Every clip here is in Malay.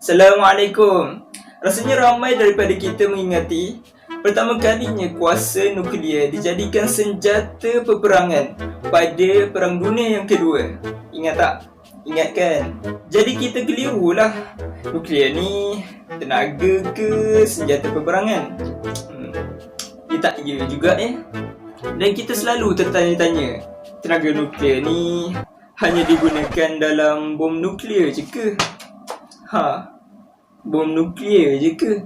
Assalamualaikum. Rasanya ramai daripada kita mengingati pertama kalinya kuasa nuklear dijadikan senjata peperangan pada Perang Dunia yang Kedua. Ingat tak? Ingat kan? Jadi kita kelirulah. Nuklear ni tenaga ke senjata peperangan? Tak ya juga Dan kita selalu tertanya-tanya, tenaga nuklear ni hanya digunakan dalam bom nuklear je ke? Bom nuklear je ke?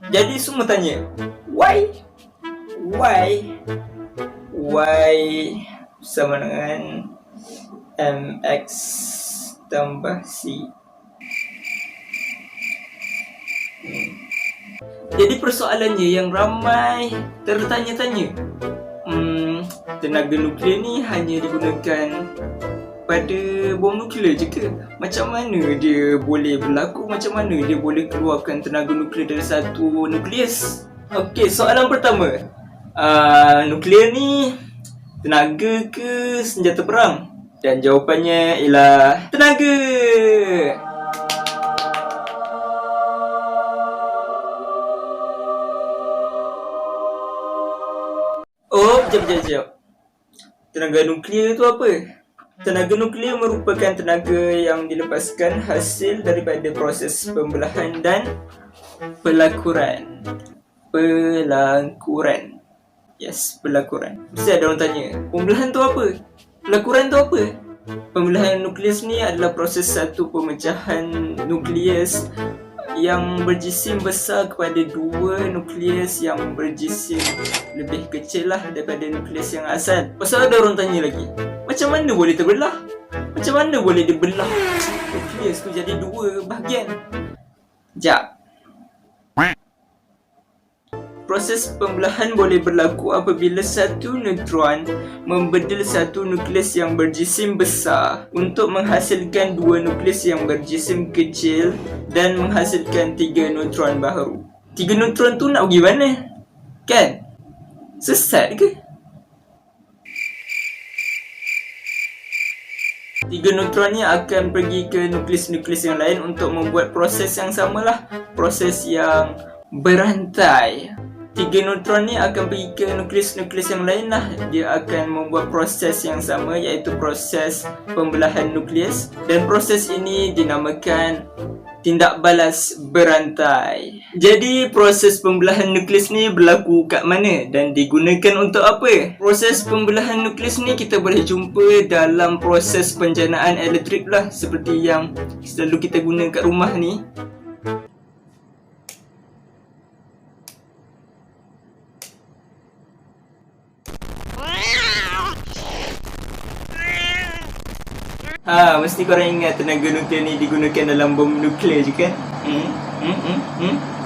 Jadi semua tanya, why? Sama dengan MX tambah C. Jadi persoalannya yang ramai tertanya-tanya, tenaga nuklear ni hanya digunakan pada bom nuklear je ke? Macam mana dia boleh berlaku? Macam mana dia boleh keluarkan tenaga nuklear dari satu nukleus? Okey, soalan pertama, nuklear ni tenaga ke senjata perang? Dan jawapannya ialah tenaga. Sekejap. Tenaga nuklear tu apa? Tenaga nuklear merupakan tenaga yang dilepaskan hasil daripada proses pembelahan dan pelakuran. Yes, pelakuran. Mesti ada orang tanya, pembelahan tu apa? Pelakuran tu apa? Pembelahan nukleus ni adalah proses satu pemecahan nukleus yang berjisim besar kepada dua nukleus yang berjisim lebih kecil lah daripada nukleus yang asal. Pasal ada orang tanya lagi, macam mana boleh terbelah? Macam mana boleh dibelah nukleus tu jadi dua bahagian? Proses pembelahan boleh berlaku apabila satu neutron membedil satu nukleus yang berjisim besar untuk menghasilkan dua nukleus yang berjisim kecil dan menghasilkan 3 neutron baru. 3 neutron tu nak pergi mana? Kan? Sesat ke? 3 neutron ni akan pergi ke nukleus-nukleus yang lain untuk membuat proses yang samalah, proses yang berantai. 3 neutron ni akan pergi ke nukleus-nukleus yang lain lah. Dia akan membuat proses yang sama, iaitu proses pembelahan nukleus. Dan proses ini dinamakan tindak balas berantai. Jadi proses pembelahan nukleus ni berlaku kat mana dan digunakan untuk apa? Proses pembelahan nukleus ni kita boleh jumpa dalam proses penjanaan elektrik lah, seperti yang selalu kita guna kat rumah ni. Mesti korang ingat tenaga nuklear ni digunakan dalam bom nuklear je kan?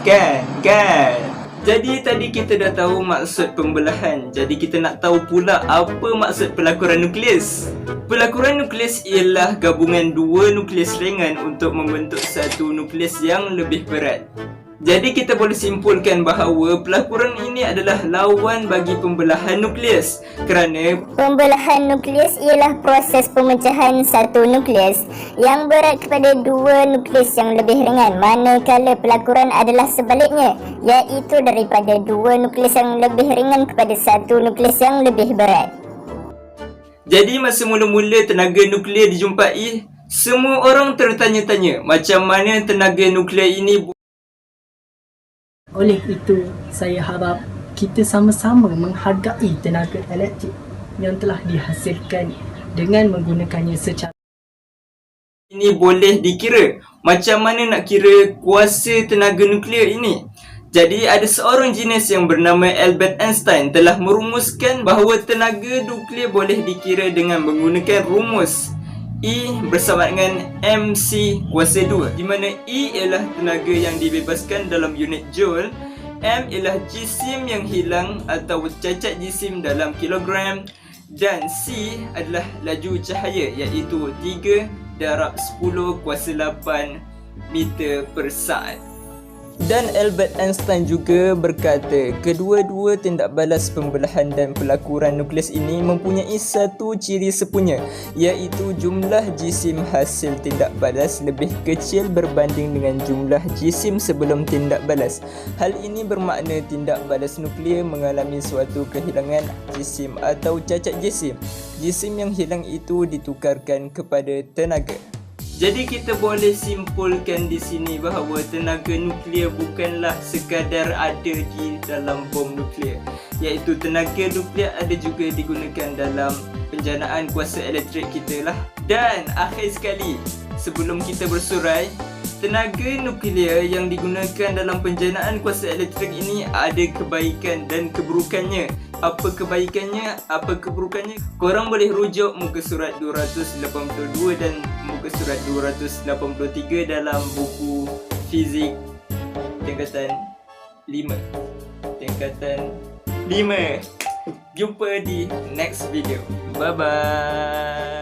Kan? Jadi tadi kita dah tahu maksud pembelahan. Jadi kita nak tahu pula apa maksud pelakuran nukleus. Pelakuran nukleus ialah gabungan dua nukleus ringan untuk membentuk satu nukleus yang lebih berat. Jadi kita boleh simpulkan bahawa pelakuran ini adalah lawan bagi pembelahan nukleus, kerana pembelahan nukleus ialah proses pemecahan satu nukleus yang berat kepada dua nukleus yang lebih ringan, manakala pelakuran adalah sebaliknya, iaitu daripada dua nukleus yang lebih ringan kepada satu nukleus yang lebih berat. Jadi masa mula-mula tenaga nuklear dijumpai, semua orang tertanya-tanya macam mana tenaga nuklear ini. Oleh itu, saya harap kita sama-sama menghargai tenaga elektrik yang telah dihasilkan dengan menggunakannya secara ini boleh dikira. Macam mana nak kira kuasa tenaga nuklear ini? Jadi ada seorang jenius yang bernama Albert Einstein telah merumuskan bahawa tenaga nuklear boleh dikira dengan menggunakan rumus E bersama dengan MC kuasa 2, di mana E ialah tenaga yang dibebaskan dalam unit joule, M ialah jisim yang hilang atau cacat jisim dalam kilogram, dan C adalah laju cahaya, iaitu 3 darab 10 kuasa 8 meter per saat. Dan Albert Einstein juga berkata, kedua-dua tindak balas pembelahan dan pelakuran nukleus ini mempunyai satu ciri sepunya, iaitu jumlah jisim hasil tindak balas lebih kecil berbanding dengan jumlah jisim sebelum tindak balas. Hal ini bermakna tindak balas nuklear mengalami suatu kehilangan jisim atau cacat jisim. Jisim yang hilang itu ditukarkan kepada tenaga. Jadi kita boleh simpulkan di sini bahawa tenaga nuklear bukanlah sekadar ada di dalam bom nuklear, iaitu tenaga nuklear ada juga digunakan dalam penjanaan kuasa elektrik kita lah. Dan akhir sekali, sebelum kita bersurai, tenaga nuklear yang digunakan dalam penjanaan kuasa elektrik ini ada kebaikan dan keburukannya. Apa kebaikannya, apa keburukannya? Korang boleh rujuk muka surat 282 dan muka surat 283 dalam buku fizik tingkatan 5. Tingkatan 5. Jumpa di next video. Bye bye.